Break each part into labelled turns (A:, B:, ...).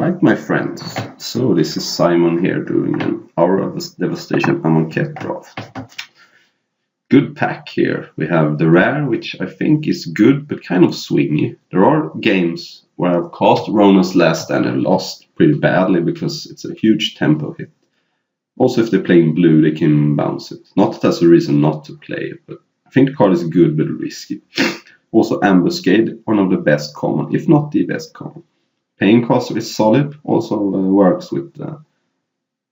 A: Alright, my friends, so this is Simon here doing an hour of Devastation Amonkhet draft. Good pack here. We have the rare, which I think is good but kind of swingy. There are games where I've cast Rona's Last Stand and lost pretty badly because it's a huge tempo hit. Also, if they're playing blue, they can bounce it. Not that that's a reason not to play it, but I think the card is good but risky. Also, Ambuscade, one of the best common, if not the best common. Paincaster is solid, also works with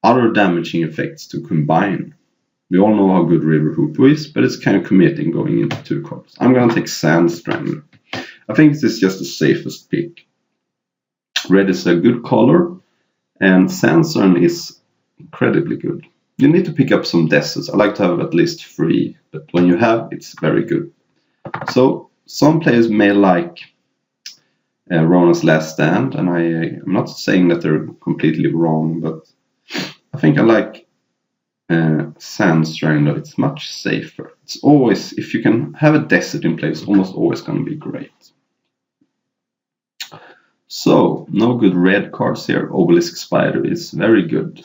A: other damaging effects to combine. We all know how good River Hoopoe is, but it's kind of committing going into 2 cards. I'm going to take Sand Strangler. I think this is just the safest pick. Red is a good color, and Sandstorm is incredibly good. You need to pick up some deserts. I like to have at least 3, but when you have, it's very good. So, some players may like Rona's Last Stand, and I'm not saying that they're completely wrong, but I think I like Sand Strangler. It's much safer. It's always, if you can have a desert in play, it's almost always going to be great. So, no good red cards here. Obelisk Spider is very good.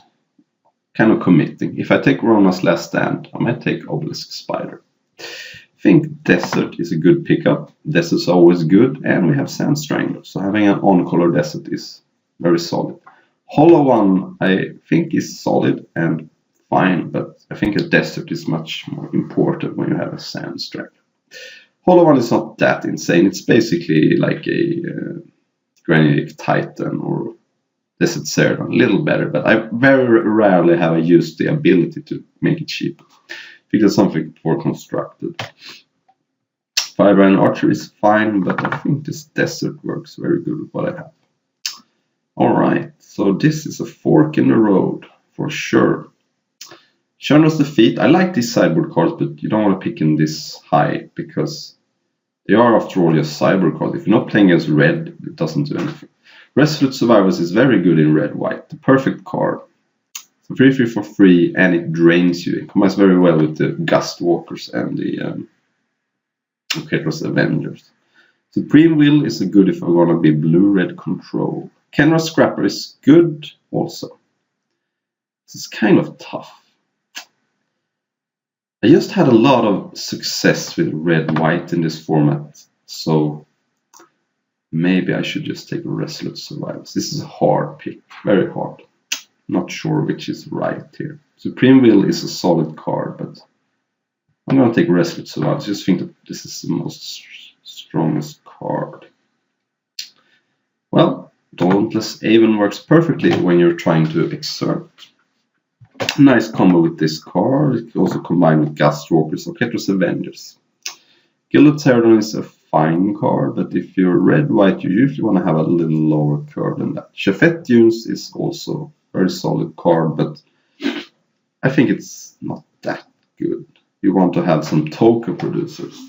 A: Kind of committing. If I take Rona's Last Stand, I might take Obelisk Spider. I think Desert is a good pickup. Desert's always good, and we have Sand Strangler, so having an on-color Desert is very solid. Hollow One I think is solid and fine, but I think a Desert is much more important when you have a Sand Strangler. Hollow One is not that insane. It's basically like a Granitic Titan or Desert Cerdon, a little better, but I very rarely have used the ability to make it cheaper. I think that's something for constructed. Fiber and Archer is fine, but I think this Desert works very good with what I have. Alright, so this is a fork in the road, for sure. Sharnos Defeat, I like these sideboard cards, but you don't want to pick in this high, because they are after all just sideboard cards. If you're not playing as red, it doesn't do anything. Resolute Survivors is very good in red-white, the perfect card. 3/3 for free, and it drains you. It combines very well with the Gust Walkers and the Avengers. Supreme Will is a good if I want to be blue-red control. Kenra Scrapper is good also. This is kind of tough. I just had a lot of success with red-white in this format, so maybe I should just take Resolute Survivors. This is a hard pick, very hard. Not sure which is right here. Supreme Will is a solid card, but I'm going to take Resolute Survivors. I just think that this is the most strongest card. Well, Dauntless Aven works perfectly when you're trying to exert. Nice combo with this card. It can also combine with Gust Walkers or Ketros Avengers. Gilded Cerdon is a fine card, but if you're red-white, you usually want to have a little lower curve than that. Chafet Dunes is also very solid card, but I think it's not that good. You want to have some token producers.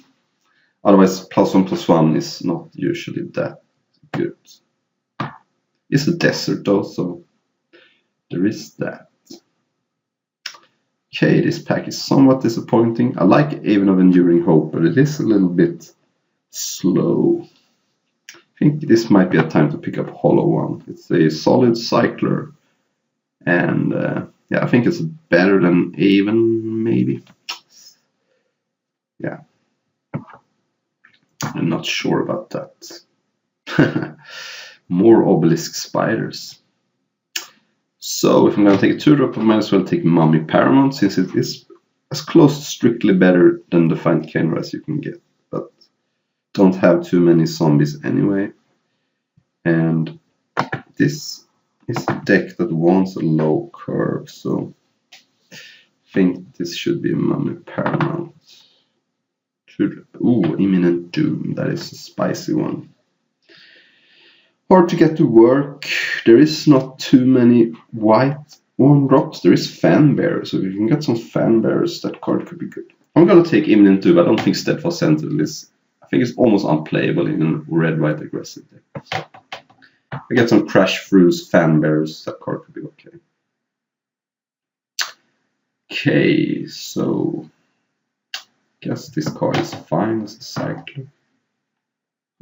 A: Otherwise, +1/+1 is not usually that good. It's a desert though, so there is that. Okay, this pack is somewhat disappointing. I like Aven of Enduring Hope, but it is a little bit slow. I think this might be a time to pick up Hollow One. It's a solid cycler. And yeah, I think it's better than Aven, maybe. Yeah. I'm not sure about that. More Obelisk Spiders. So, if I'm going to take a 2-drop, I might as well take Mummy Paramount, since it is as close to strictly better than Defiant Kenra as you can get. But don't have too many zombies anyway. And this is a deck that wants a low curve, so I think this should be a Mummy Paramount. Ooh, Imminent Doom, that is a spicy one. Hard to get to work. There is not too many white 1-drops. There is Fanbearer, so if you can get some Fanbearers, that card could be good. I'm gonna take Imminent Doom. I don't think Steadfast Sentinel is. I think it's almost unplayable in a red-white aggressive deck. So I get some Crash Throughs, Fanbearers, that card could be okay. Okay, so I guess this card is fine as a cycler.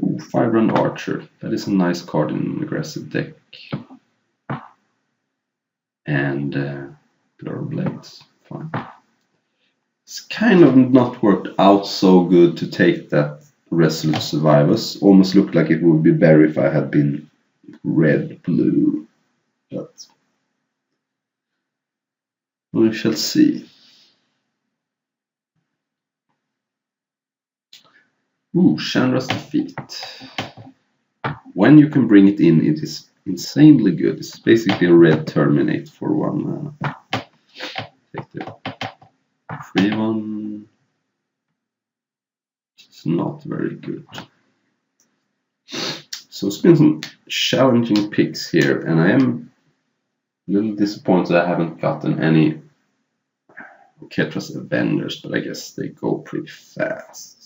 A: Ooh, Fiber and Archer. That is a nice card in an aggressive deck. and blur blades. Fine. It's kind of not worked out so good to take that Resolute Survivors. Almost looked like it would be better if I had been red blue, but we shall see. Ooh, Chandra's Defeat. When you can bring it in, it is insanely good. It's basically a red Terminate for 1 mana. Take the free one. It's not very good. So it's been some challenging picks here, and I am a little disappointed I haven't gotten any Ketra's Avengers, but I guess they go pretty fast.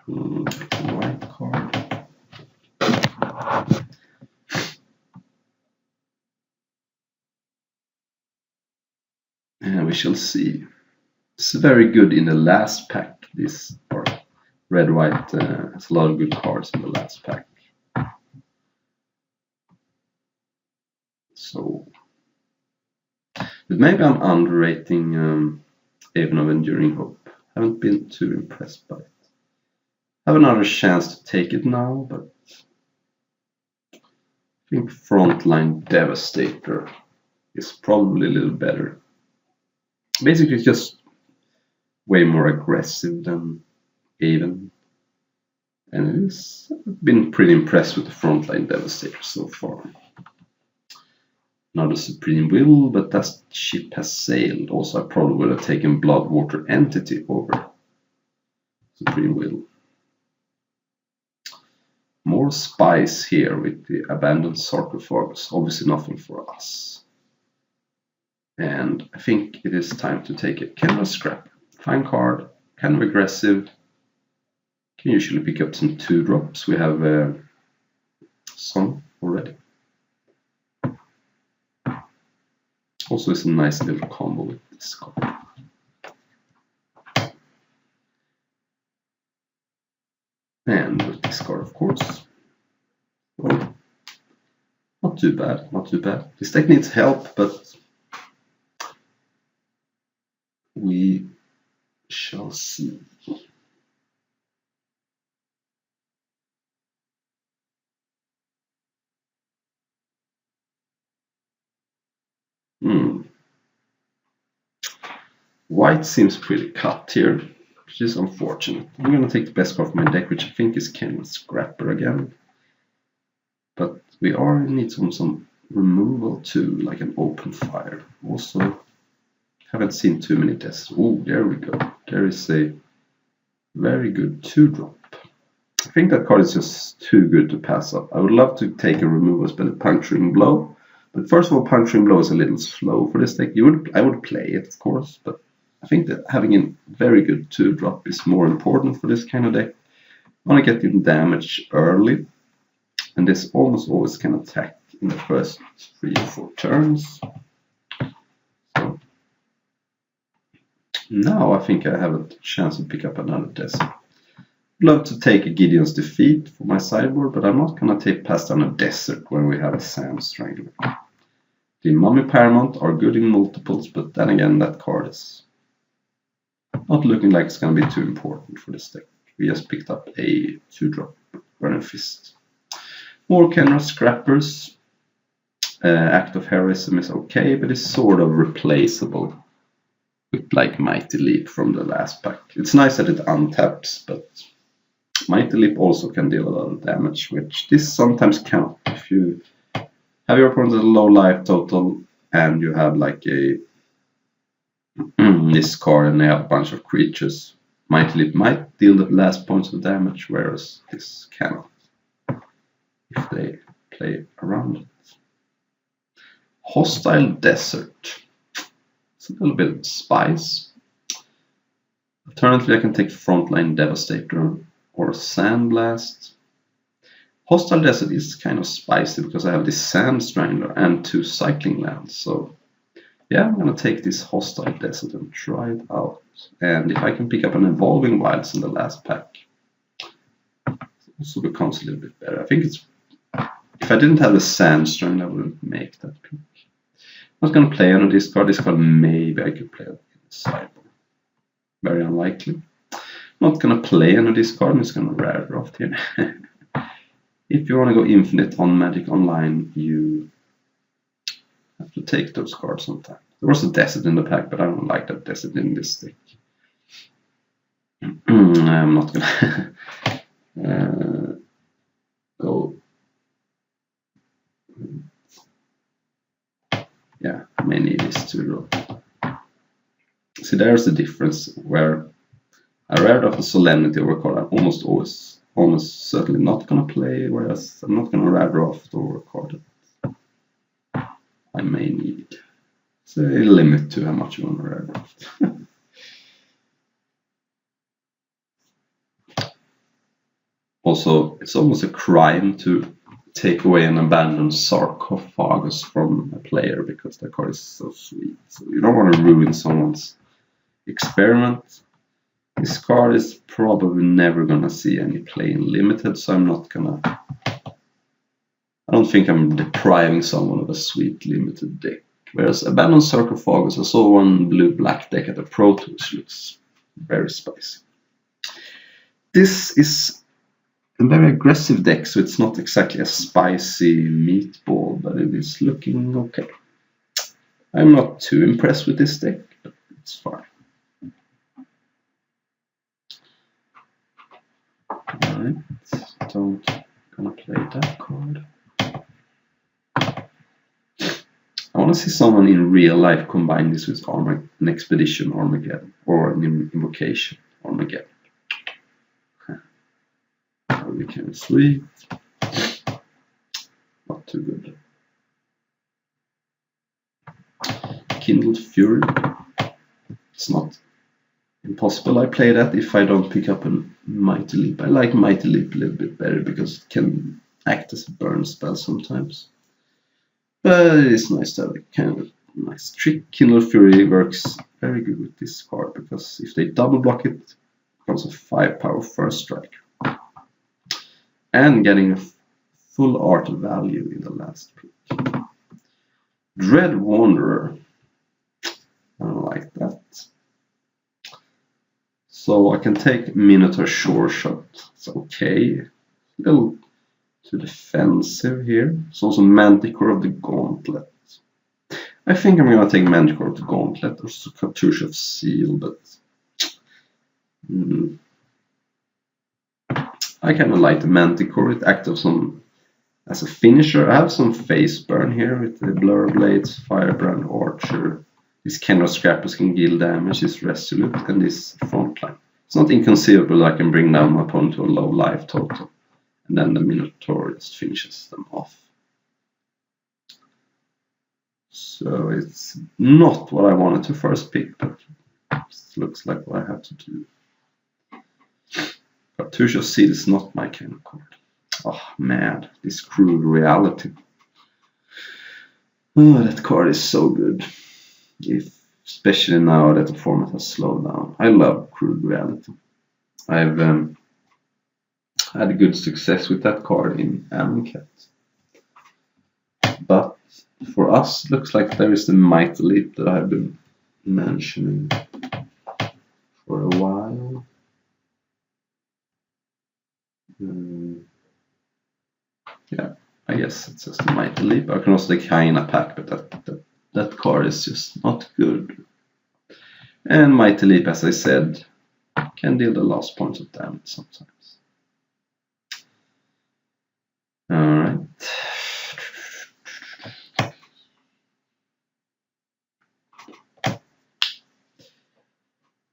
A: White card. And we shall see. It's very good in the last pack. This part. Red white has a lot of good cards in the last pack. So, but maybe I'm underrating Haven of Enduring Hope. Haven't been too impressed by it. Have another chance to take it now, but I think Frontline Devastator is probably a little better. Basically, it's just way more aggressive than Haven, and I've been pretty impressed with the Frontline Devastator so far. Not a Supreme Will, but that ship has sailed. Also, I probably would have taken Bloodwater Entity over Supreme Will. More spice here with the Abandoned Sarcophagus. Obviously nothing for us. And I think it is time to take a Kenra Scrap. Fine card, kind of aggressive. Can usually pick up some 2-drops. We have some already. Also, it's a nice little combo with this card. And with this card, of course. Well, not too bad, not too bad. This deck needs help, but we shall see. White seems pretty cut here, which is unfortunate. I'm going to take the best card from my deck, which I think is Kenra Scrapper again. But we need some removal too, like an Open Fire. Also, haven't seen too many tests. Oh, there we go. There is a very good 2-drop. I think that card is just too good to pass up. I would love to take a removal spell, Puncturing Blow. But first of all, Puncturing Blow is a little slow for this deck. I would play it, of course, but I think that having a very good 2-drop is more important for this kind of deck. I want to get in damage early, and this almost always can attack in the first 3 or 4 turns. So now I think I have a chance to pick up another desert. Love to take a Gideon's Defeat for my sideboard, but I'm not going to pass down a desert when we have a Sand Strangler. The Mummy Paramount are good in multiples, but then again that card is not looking like it's going to be too important for this deck. We just picked up a 2-drop Burning Fist. More Kenra Scrappers. Act of Heroism is okay, but it's sort of replaceable with like Mighty Leap from the last pack. It's nice that it untaps, but Mighty Leap also can deal a lot of damage, which this sometimes counts. If you have your opponent at a low life total and you have like a this card and they have a bunch of creatures, Mighty Leap might deal the last points of damage, whereas this cannot if they play around it. Hostile Desert. It's a little bit of spice. Alternatively, I can take Frontline Devastator or Sandblast. Hostile Desert is kind of spicy because I have this Sand Strangler and 2 Cycling Lands. So yeah, I'm going to take this Hostile Desert and try it out. And if I can pick up an Evolving Wilds in the last pack, it also becomes a little bit better. I think it's If I didn't have the Sandstone, I wouldn't make that pick. I'm not going to play on this card. This card, maybe I could play it in the sideboard. Very unlikely. Not going to play on this card. I'm just going to rare draft here. If you want to go infinite on Magic Online, you have to take those cards sometime. There was a Desert in the pack, but I don't like that Desert in this deck. I'm not gonna go. Yeah, I may need this to draw. See, there's the difference where I read off a Solemnity over a card I'm almost certainly not gonna play, whereas I'm not gonna rare draft over a card that I may need. It's a limit to how much you want to rare draft. Also, it's almost a crime to take away an abandoned sarcophagus from a player because the card is so sweet. So you don't want to ruin someone's experiment. This card is probably never gonna see any play in limited, so I'm not gonna. I don't think I'm depriving someone of a sweet limited deck. Whereas abandoned sarcophagus, I saw one blue-black deck at the Pro Tour, which looks very spicy. This is a very aggressive deck, so it's not exactly a spicy meatball, but it is looking okay. I'm not too impressed with this deck, but it's fine. Alright, don't gonna play that card. I want to see someone in real life combine this with an Expedition Armageddon or an Invocation Armageddon. We can sweet. Not too good. Kindled Fury. It's not impossible I play that if I don't pick up a Mighty Leap. I like Mighty Leap a little bit better because it can act as a burn spell sometimes. But it is nice to have a kind of nice trick. Kindled Fury works very good with this card because if they double block it, it becomes a 5-power first strike. And getting a full art value in the last pick. Dread Wanderer. I don't like that. So I can take Minotaur Shore Shot. It's okay. A little too defensive here. It's also Manticore of the Gauntlet. I think I'm gonna take Manticore of the Gauntlet or Cartouche of Seal, but I kind of like the Manticore. It acts as a finisher. I have some face burn here with the Blur Blades, Firebrand, Archer. These Kenra Scrappers can deal damage, this Resolute, and this Frontline. It's not inconceivable I can bring down my opponent to a low life total, and then the Minotaur just finishes them off. So it's not what I wanted to first pick, but it looks like what I have to do. Cartouche of Seal is not my kind of card. Oh man, this Cruel Reality. Oh, that card is so good. Especially now that the format has slowed down. I love Cruel Reality. I've had good success with that card in Amonkhet. But for us, it looks like there is the Mighty Leap that I've been mentioning for a while. Yeah, I guess it's just a Mighty Leap. I can also take Hyena Pack, but that card is just not good. And Mighty Leap, as I said, can deal the last points of damage sometimes. Alright.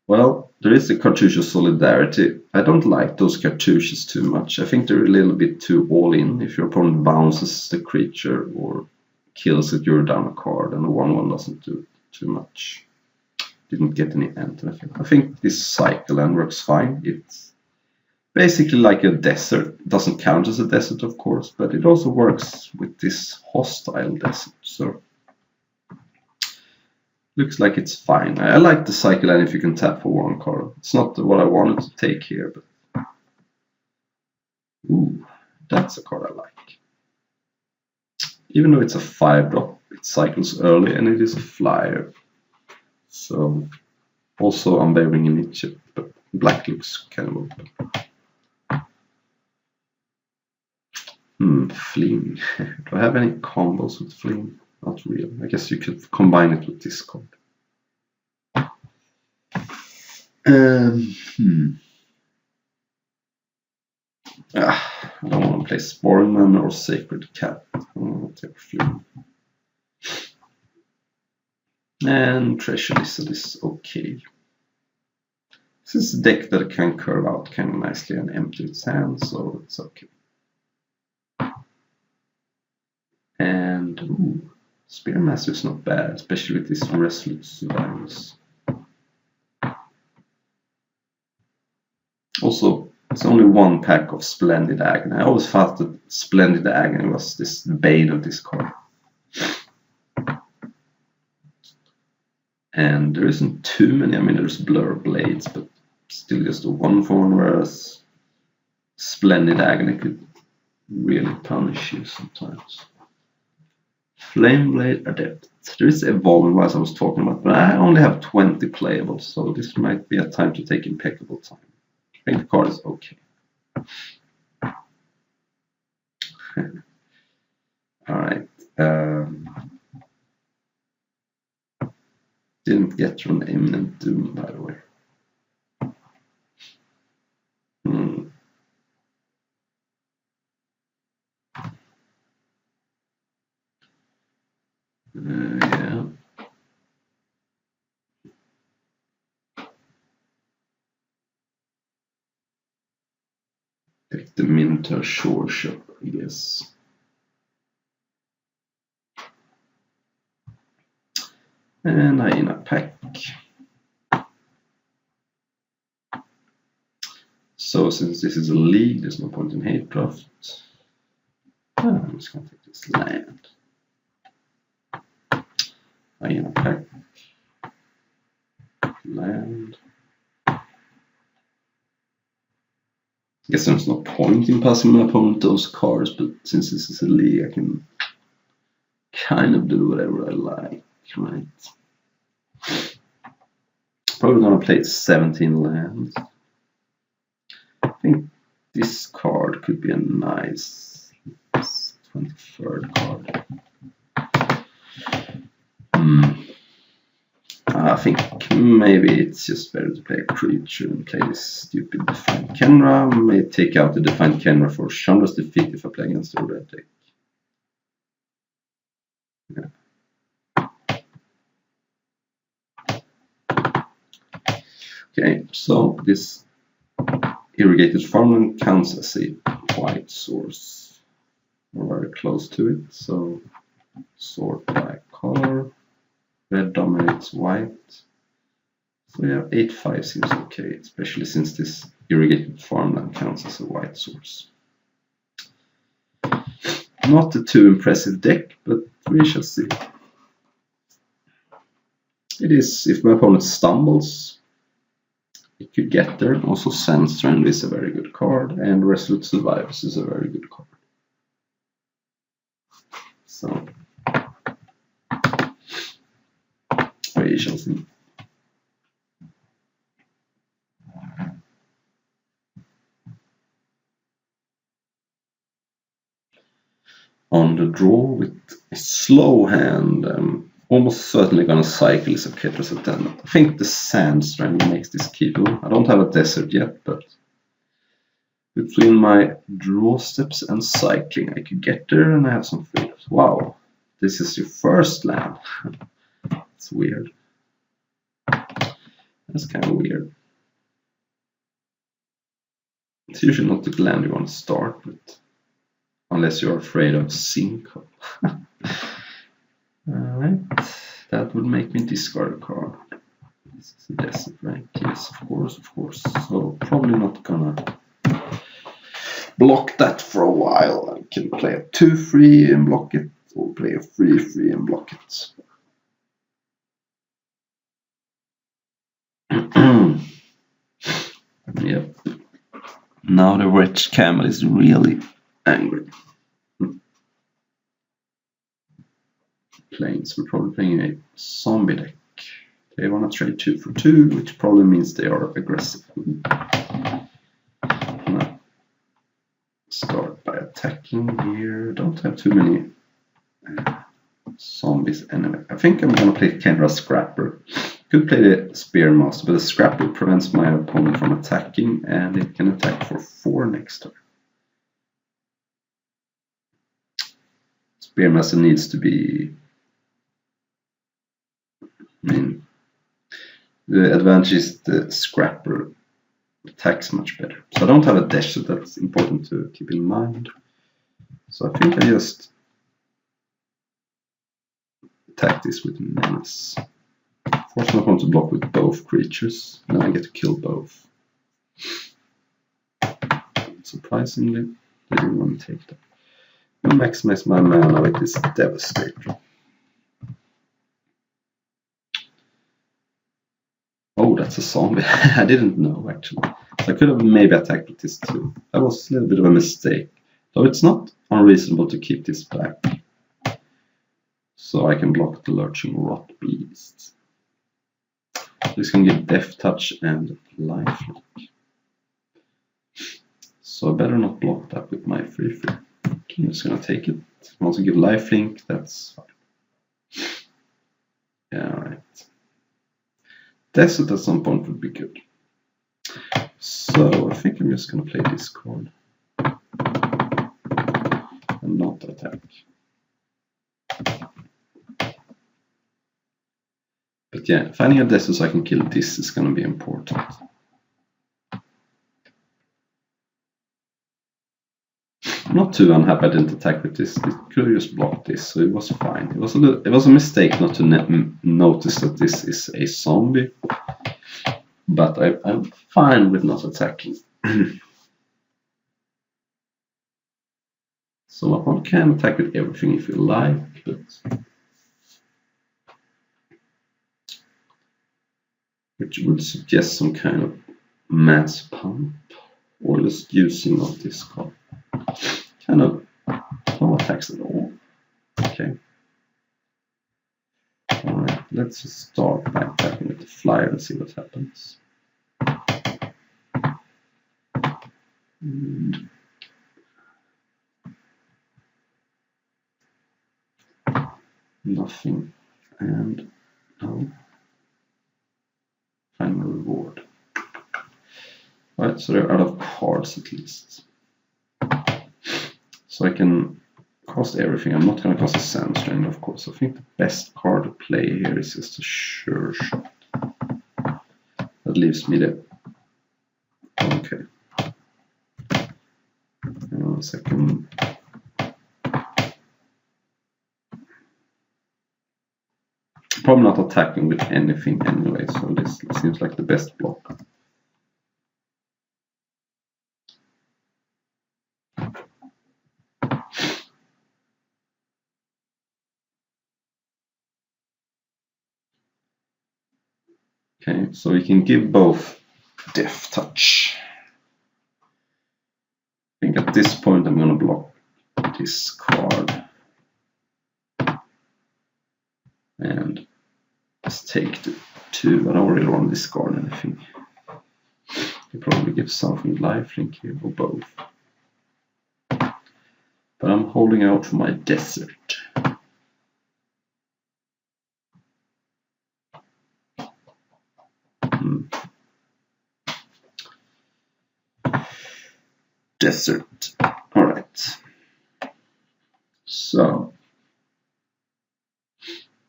A: Well, there is the Cartouche of Solidarity. I don't like those cartouches too much. I think they're a little bit too all-in. If your opponent bounces the creature or kills it, you're down a card, and the 1/1 doesn't do too much. Didn't get any ant. I think this cycle end works fine. It's basically like a desert. It doesn't count as a desert, of course, but it also works with this hostile desert. So looks like it's fine. I like the cycle end if you can tap for 1 card. It's not what I wanted to take here, but ooh, that's a card I like. even though it's a 5-drop, it cycles early and it is a flyer. So also unbearing initiative, but black looks kind of open. Fling. Do I have any combos with Fling? Not really. I guess you could combine it with this card. I don't want to play Sportman or Sacred Cat. I'll take Fling. And Treasure Lizard is okay. This is a deck that can curve out kind of nicely and empty its hand, so it's okay. And Spearmaster is not bad, especially with these Resolute Survivors. Also, it's only one pack of Splendid Agony. I always thought that Splendid Agony was this bane of this card. And there isn't too many. I mean, there's Blur Blades, but still just a 1/1, whereas Splendid Agony could really punish you sometimes. Flameblade Adept. There is Evolving Wise I was talking about, but I only have 20 playables, so this might be a time to take Impeccable Time. I think the card is okay. Alright. Didn't get through an Imminent Doom, by the way. Yeah. Take the Minter Shore Shop, I guess. And Hyena Pack. So since this is a league, there's no point in hate draft. I'm just gonna take this land. Hyena Pack. Land. I guess there's no point in passing my opponent those cards, but since this is a league, I can kind of do whatever I like, right? Probably gonna play 17 lands. I think this card could be a nice 23rd card. I think maybe it's just better to play a creature and play this stupid Defiant Kenra. May take out the Defiant Kenra for Chandra's defeat if I play against the red deck. Yeah. Okay, so this Irrigated Farmland counts as a white source. We're very close to it, so sort by color. Red dominates white. So yeah, 8/5 seems okay, especially since this Irrigated Farmland counts as a white source. Not a too impressive deck, but we shall see. It is, if my opponent stumbles, it could get there. Also, Sandstrand is a very good card, and Resolute Survivors is a very good card. So, we shall see. On the draw with a slow hand, almost certainly gonna cycle is a Ketra's Attendant. I think the Sandstrand makes this keepable. I don't have a desert yet, but between my draw steps and cycling, I could get there and I have some freedoms. Wow, this is your first land. It's weird. That's kind of weird. It's usually not the land you want to start with, unless you're afraid of sync. Alright, that would make me discard a card. This is a desert rank, yes, of course. So probably not gonna block that for a while. I can play a 2/3 and block it, or play a 3/3 and block it. Yep. Now the wretched camel is really angry. playing, so we're probably playing a zombie deck. They want to trade 2 for 2, which probably means they are aggressive. Now, start by attacking here. Don't have too many zombies anyway. I think I'm gonna play Kenra Scrapper. Could play the Spearmaster, but the Scrapper prevents my opponent from attacking, and it can attack for 4 next turn. Spearmaster needs to be... I mean, the advantage is the Scrapper attacks much better. So I don't have a dash, so that's important to keep in mind. So I think I just attack this with Menace. Force my opponent to block with both creatures, and then I get to kill both. Surprisingly, I didn't want to take that. I'll maximize my mana with this Devastator. Oh, that's a zombie. I didn't know actually. So I could have maybe attacked with this too. That was a little bit of a mistake. Though it's not unreasonable to keep this back. So I can block the Lurching Rot Beast. This can give Death Touch and Lifelink. So I better not block that with my 3/3. I'm just gonna take it. I want to give Lifelink, that's fine. Yeah, alright. Desert at some point would be good. So I think I'm just gonna play this card. And not attack. But yeah, finding a desert so I can kill this is gonna be important. I'm not too unhappy I didn't attack with this. It could have just blocked this, so it was fine. It was a mistake not to notice that this is a zombie, but I'm fine with not attacking. So my opponent can attack with everything if you like, but which would suggest some kind of mass pump or just using of this card. Kind of no attacks at all. Okay. Alright, let's just start by attacking with the flyer and see what happens. And nothing. And no. Find my reward. Alright, so they're out of cards at least. So I can cost everything. I'm not going to cost a Sandstrain, of course. I think the best card to play here is just a Sure Shot. That leaves me the... Okay. Hang on a second. Probably not attacking with anything anyway, so this seems like the best block. Okay, so we can give both Death Touch. I think at this point I'm going to block this card. And just take the 2. I don't really want to discard anything. You probably give something lifelink here or both. But I'm holding out for my desert. Desert. Alright. So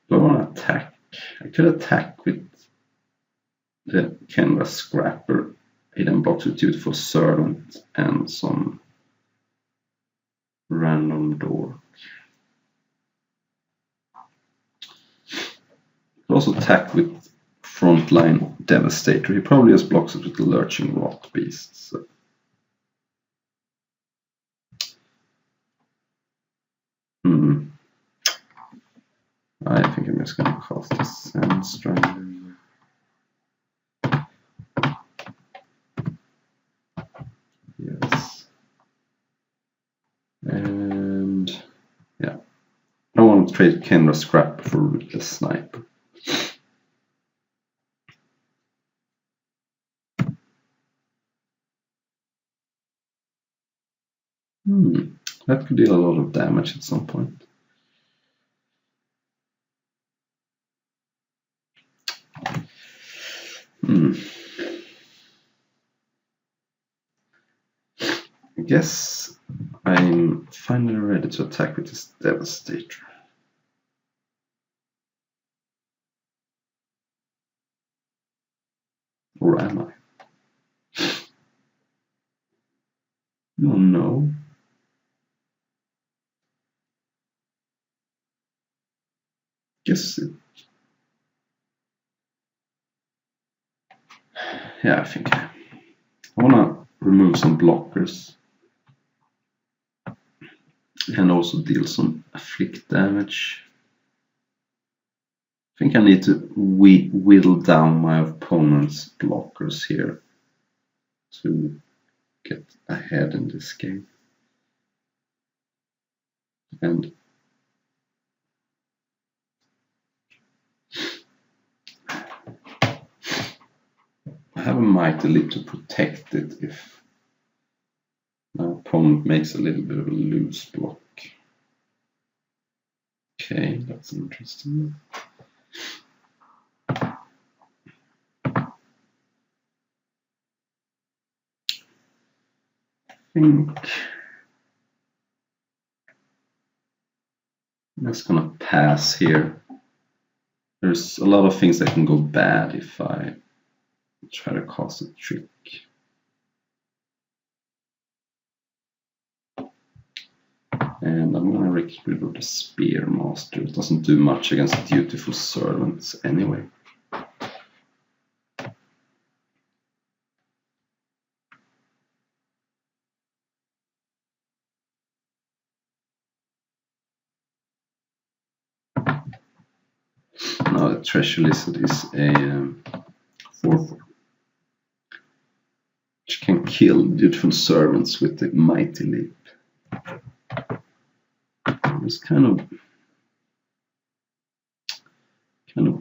A: do I want to attack? I could attack with the Kenra Scrapper, hidden box with Dutiful Servant, and some random door. Could also attack with Frontline Devastator. He probably just blocks it with the Lurching Rot Beast. So. I think I'm just going to cast a Sandstrain. Yes. And yeah, I don't want trade Kendra Scrap for Ruthless Sniper. That could deal a lot of damage at some point. I guess I'm finally ready to attack with this Devastator. Or am I? Oh no. Guess it. Yeah, I think I wanna remove some blockers and also deal some afflict damage. I think I need to whittle down my opponent's blockers here to get ahead in this game. And I have a Mighty Leap to protect it if my opponent makes a little bit of a loose block. Okay, that's interesting. I think I'm just gonna pass here. There's a lot of things that can go bad if I try to cast a trick. And I'm gonna get rid of the Spear Master. It doesn't do much against Dutiful Servants anyway. Now the Treasure Lizard is a 4/4, which can kill Dutiful Servants with the Mighty Leap. It's kind of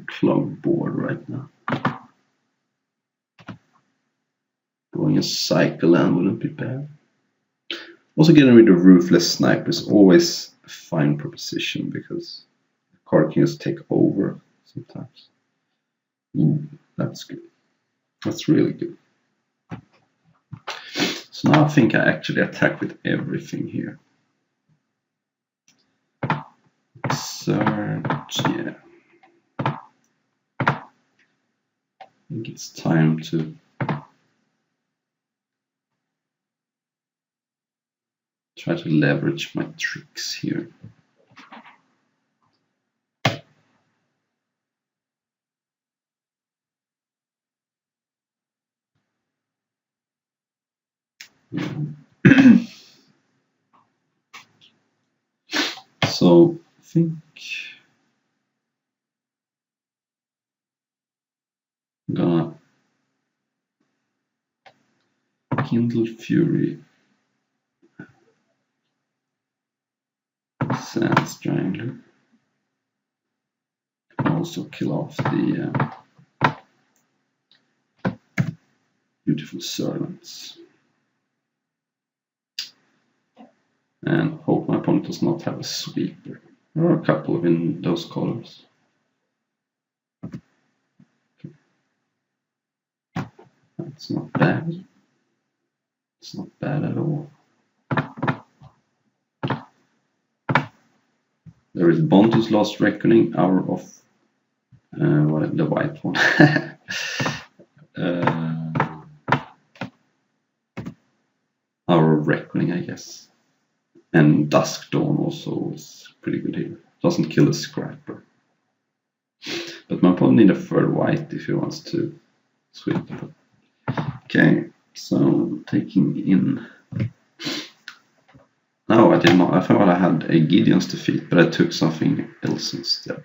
A: clogged board right now. Going a Cycle Land wouldn't be bad. Also, getting rid of Ruthless Sniper is always a fine proposition because the card can just take over sometimes. That's good. That's really good. So now I think I actually attack with everything here. Search, yeah. I think it's time to try to leverage my tricks here. So I think I'm gonna Kindle Fury, Sand Strangler, and also kill off the Dutiful Servants. And hope my opponent does not have a sweeper. There are a couple of in those colors. Okay. That's not bad. It's not bad at all. There is Bontu's Lost Reckoning, Hour of what, the white one. Hour of Reckoning, I guess. And Dusk Dawn also is pretty good here. Doesn't kill a Scrapper. But my opponent needs a third white if he wants to sweep. Okay, so taking in. No, I did not. I thought I had a Gideon's Defeat, but I took something else instead.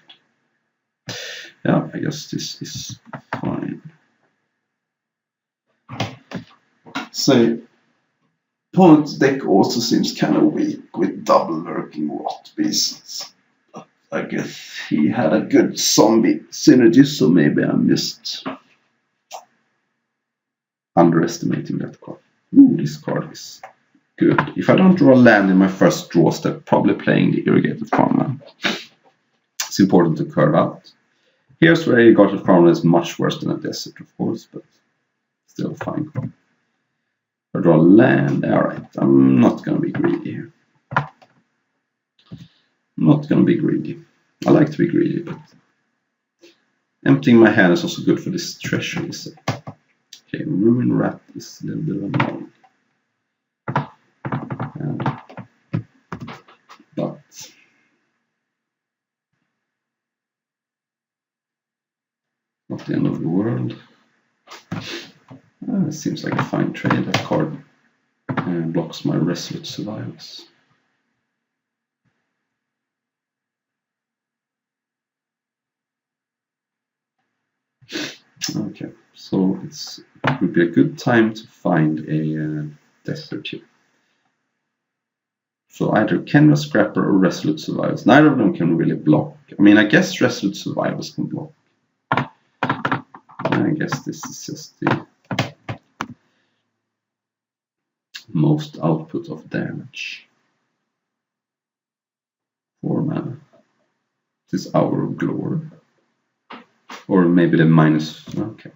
A: Yeah, I guess this is fine. So, opponent's deck also seems kind of weak with double lurking Rot Beasts. But I guess he had a good zombie synergy, so maybe I'm just underestimating that card. Ooh, this card is good. If I don't draw land in my first draw step, probably playing the Irrigated Farmland. It's important to curve out. Here's where Irrigated Farmland is much worse than a desert, of course, but still fine. If I draw land, alright, I'm not gonna be greedy here. I'm not gonna be greedy. I like to be greedy, but emptying my hand is also good for this treasure. So. Okay, Ruin Rat is a little bit of a no. But not the end of the world. It seems like a fine trade. That card blocks my Resolute Survivors. Okay, so it would be a good time to find a desert here. So either Kenra Scrapper or Resolute Survivors. Neither of them can really block. I mean, I guess Resolute Survivors can block. I guess this is just the most output of damage. 4 mana. This is Hour of Glory. Or maybe the minus. Okay.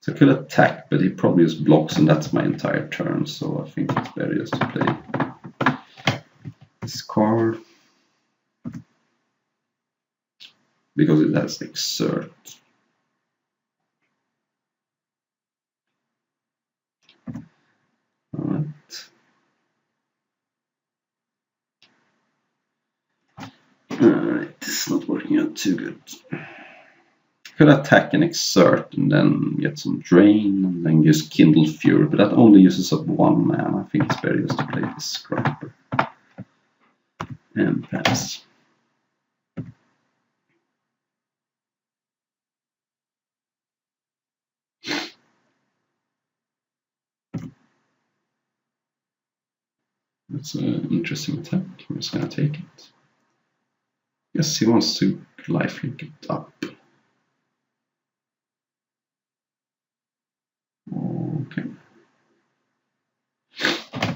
A: So I could attack, but he probably just blocks, and that's my entire turn. So I think it's better just to play this card because it has Exert. Alright. Alright, this is not working out too good. Could attack and Exert and then get some Drain and then use Kindle Fury, but that only uses up 1 mana. I think it's better just to play this Scrapper and pass. That's an interesting attack. I'm just gonna take it. Yes, he wants to lifelink it up.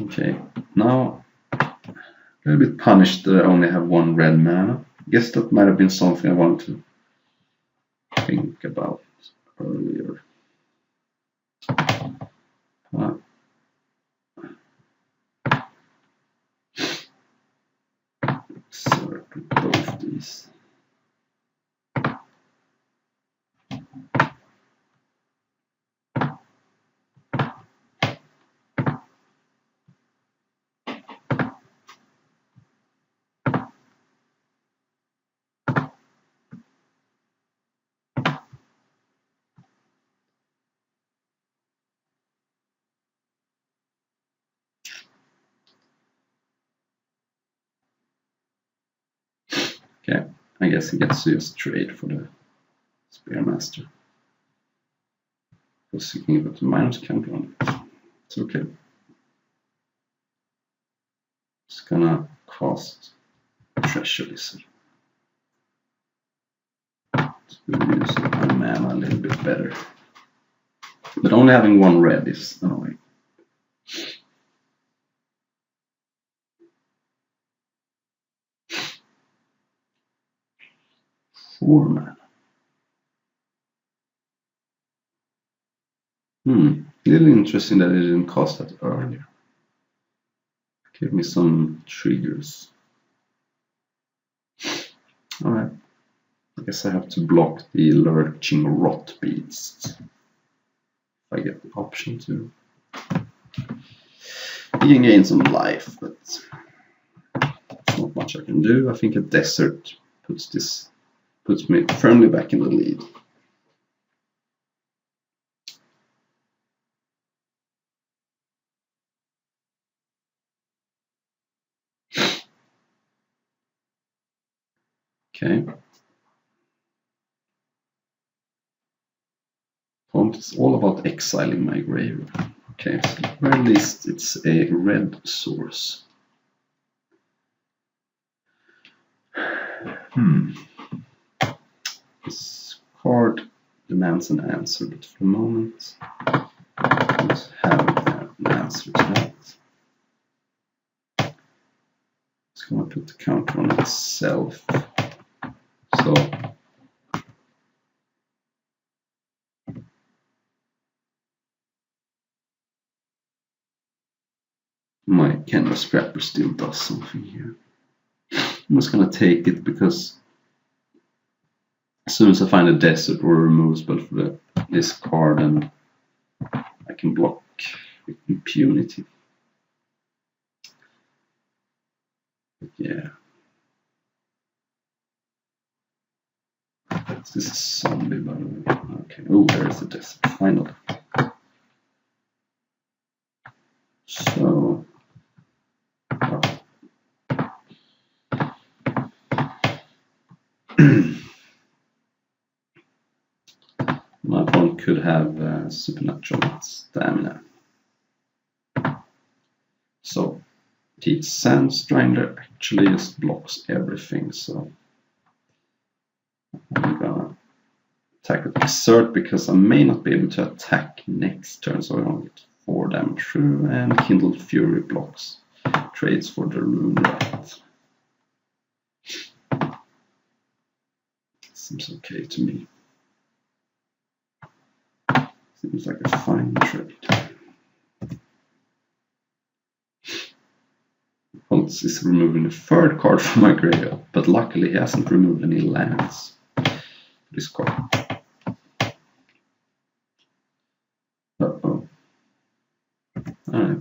A: Okay, now I'm a bit punished that I only have 1 red mana. Guess that might have been something I wanted to think about earlier. Sort both these. Okay, I guess he gets to just trade for the Spearmaster. Because he can give it a minus counter on it. It's okay. It's gonna cost Treasure Lizard. We'll use my mana a little bit better. But only having 1 red is annoying. Four mana. Really interesting that it didn't cost that earlier. Give me some triggers. Alright. I guess I have to block the Lurching Rot Beast. If I get the option to. He can gain some life, but there's not much I can do. I think a desert puts me firmly back in the lead. Okay. want is all about exiling my graveyard. Okay, so at the very least it's a red source. This card demands an answer, but for the moment I don't have an answer to that. It's going to put the counter on itself. So my Canvas Scrapper still does something here. I'm just going to take it because as soon as I find a desert or a removal spell for this card, then I can block with impunity. But yeah. This is a zombie, by the way. Okay. Oh, there is a desert. Finally. So. My opponent could have supernatural stamina. So the Sand Strangler actually just blocks everything. So I'm gonna attack with Exert because I may not be able to attack next turn. So I only get 4 damage through, and Kindled Fury blocks trades for the Rune Rat. Seems okay to me. Seems like a fine trade. Holtz is removing a 3rd card from my graveyard, but luckily he hasn't removed any lands for this card. Uh-oh. Alright,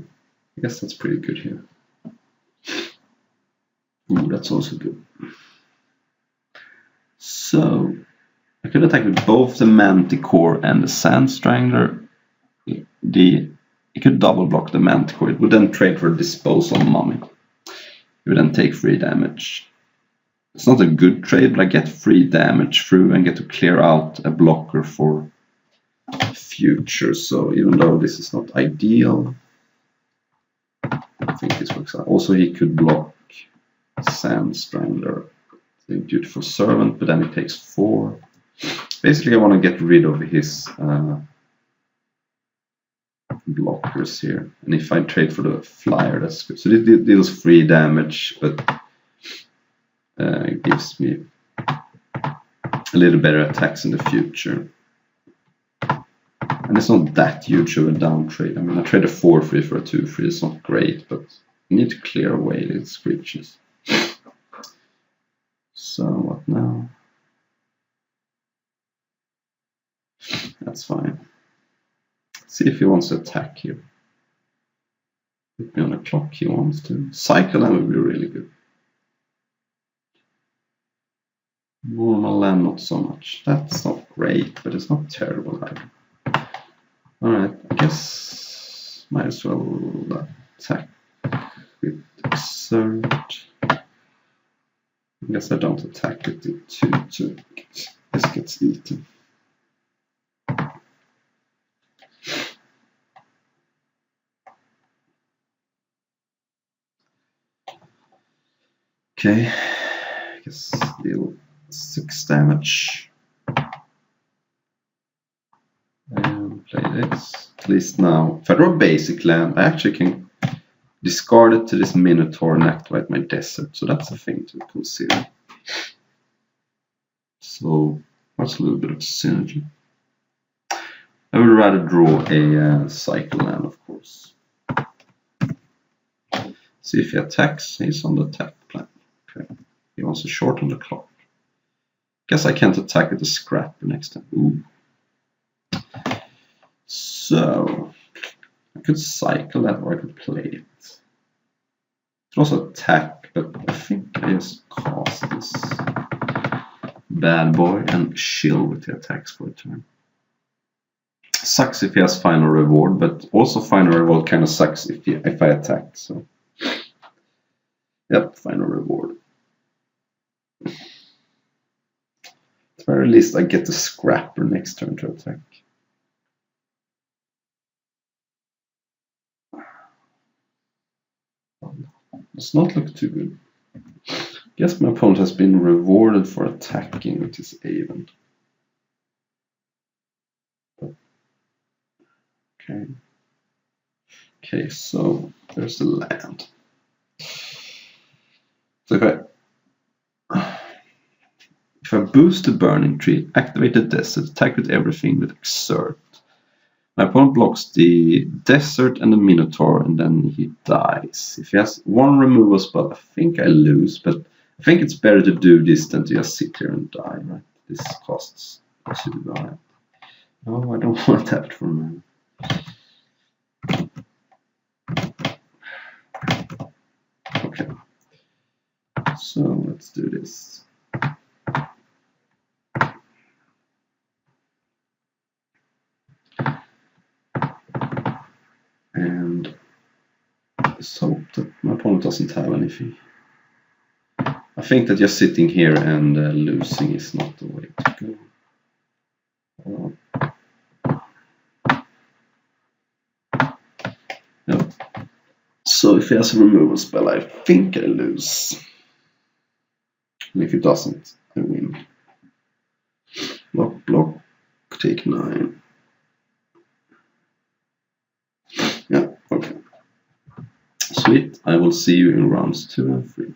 A: I guess that's pretty good here. Ooh, that's also good. So, I could attack with both the Manticore and the Sand Strangler. It could double block the Manticore. It would then trade for Disposal Mummy. It would then take 3 damage. It's not a good trade, but I get 3 damage through and get to clear out a blocker for future. So even though this is not ideal, I think this works out. Also, he could block Sand Strangler, the Beautiful Servant, but then it takes 4. Basically, I want to get rid of his blockers here, and if I trade for the Flyer, that's good. So this deals 3 damage, but it gives me a little better attacks in the future. And it's not that huge of a down trade. I mean, I trade a 4-3 for a 2-3. It's not great, but I need to clear away these creatures. So what now? That's fine. Let's see if he wants to attack here. Put me on a clock he wants to. Cycle land would be really good. Normal land, not so much. That's not great, but it's not terrible either. Alright, I guess might as well attack with Exert. I guess I don't attack with the 2-2. This gets eaten. Okay, I guess deal 6 damage. And play this. At least now, if I draw a basic land, I actually can discard it to this Minotaur and activate my desert. So that's a thing to consider. So that's a little bit of synergy. I would rather draw a cycle land, of course. See if he attacks. He's on the attack plan. Okay. He wants to shorten the clock. Guess I can't attack with the Scrapper next time. Ooh. So I could cycle that, or I could play it. I could also attack, but I think I just cast this bad boy and chill with the attacks for a turn. Sucks if he has final reward, but also final reward kind of sucks if I attack. So, yep, final reward. At the very least, I get the Scrapper next turn to attack. Does not look too good. Guess my opponent has been rewarded for attacking with his Avon. Okay. Okay, so there's a land. So if I boost the burning tree, activate the desert, attack with everything with exert. My opponent blocks the desert and the minotaur, and then he dies. If he has one removal spell, I think I lose, but I think it's better to do this than to just sit here and die, right? This costs. I should die. No, I don't want that for me. Okay. So let's do this. And let's hope that my opponent doesn't have anything. I think that just sitting here and losing is not the way to go. No. So if he has a removal spell, I think I lose. And if he doesn't, I win. Block, block, take 9. Yeah, okay. Sweet. I will see you in rounds 2 and 3.